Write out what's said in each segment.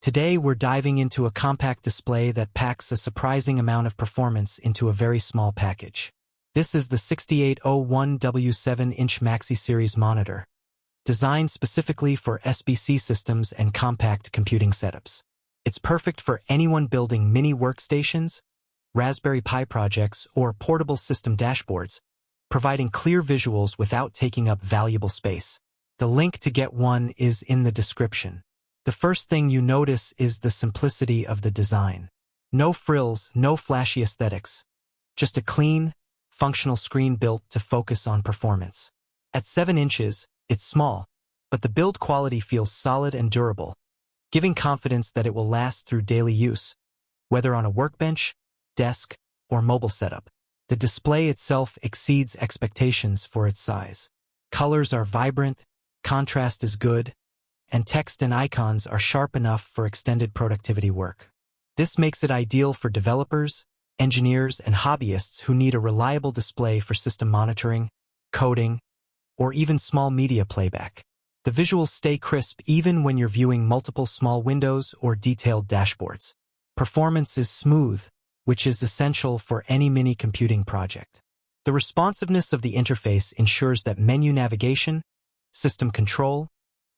Today we're diving into a compact display that packs a surprising amount of performance into a very small package. This is the 6801W 7-inch Maxi Series monitor, designed specifically for SBC systems and compact computing setups. It's perfect for anyone building mini workstations, Raspberry Pi projects, or portable system dashboards, providing clear visuals without taking up valuable space. The link to get one is in the description. The first thing you notice is the simplicity of the design. No frills, no flashy aesthetics. Just a clean, functional screen built to focus on performance. At 7 inches, it's small, but the build quality feels solid and durable, giving confidence that it will last through daily use, whether on a workbench, desk, or mobile setup. The display itself exceeds expectations for its size. Colors are vibrant, contrast is good, and text and icons are sharp enough for extended productivity work. This makes it ideal for developers, engineers, and hobbyists who need a reliable display for system monitoring, coding, or even small media playback. The visuals stay crisp even when you're viewing multiple small windows or detailed dashboards. Performance is smooth, which is essential for any mini computing project. The responsiveness of the interface ensures that menu navigation, system control,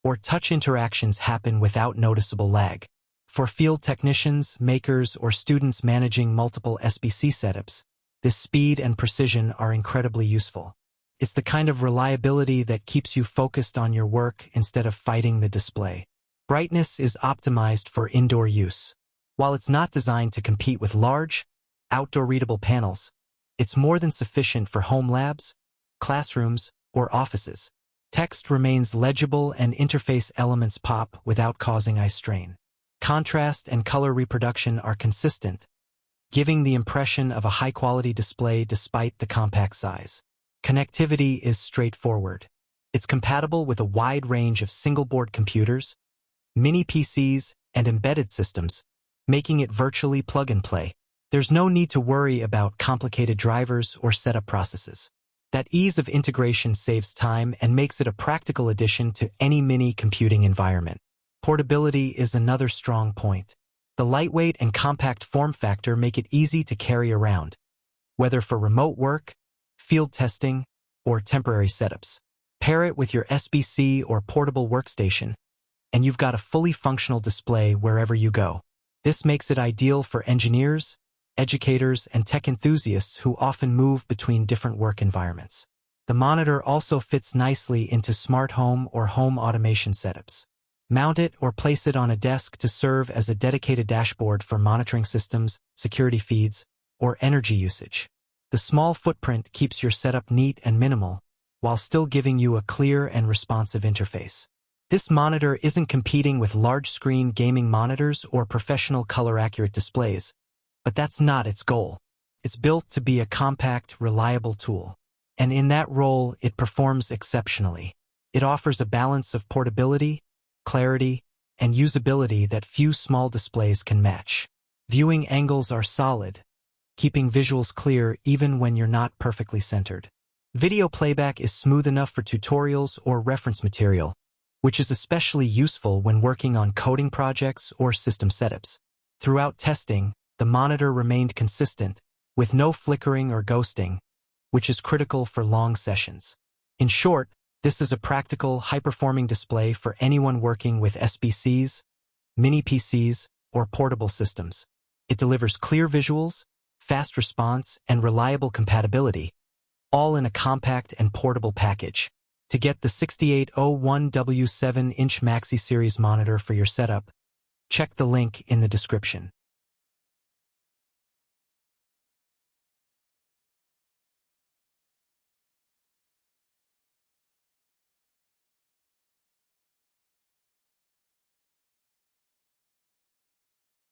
or touch interactions happen without noticeable lag. For field technicians, makers, or students managing multiple SBC setups, this speed and precision are incredibly useful. It's the kind of reliability that keeps you focused on your work instead of fighting the display. Brightness is optimized for indoor use. While it's not designed to compete with large, outdoor readable panels, it's more than sufficient for home labs, classrooms, or offices. Text remains legible and interface elements pop without causing eye strain. Contrast and color reproduction are consistent, giving the impression of a high-quality display despite the compact size. Connectivity is straightforward. It's compatible with a wide range of single-board computers, mini PCs, and embedded systems, making it virtually plug-and-play. There's no need to worry about complicated drivers or setup processes. That ease of integration saves time and makes it a practical addition to any mini computing environment. Portability is another strong point. The lightweight and compact form factor make it easy to carry around, whether for remote work, field testing, or temporary setups. Pair it with your SBC or portable workstation, and you've got a fully functional display wherever you go. This makes it ideal for engineers, educators, and tech enthusiasts who often move between different work environments. The monitor also fits nicely into smart home or home automation setups. Mount it or place it on a desk to serve as a dedicated dashboard for monitoring systems, security feeds, or energy usage. The small footprint keeps your setup neat and minimal, while still giving you a clear and responsive interface. This monitor isn't competing with large-screen gaming monitors or professional color-accurate displays, but that's not its goal. It's built to be a compact, reliable tool. And in that role, it performs exceptionally. It offers a balance of portability, clarity, and usability that few small displays can match. Viewing angles are solid, keeping visuals clear even when you're not perfectly centered. Video playback is smooth enough for tutorials or reference material, which is especially useful when working on coding projects or system setups. Throughout testing, the monitor remained consistent, with no flickering or ghosting, which is critical for long sessions. In short, this is a practical, high-performing display for anyone working with SBCs, mini PCs, or portable systems. It delivers clear visuals, fast response, and reliable compatibility, all in a compact and portable package. To get the 6801W 7-inch Maxi Series monitor for your setup, check the link in the description.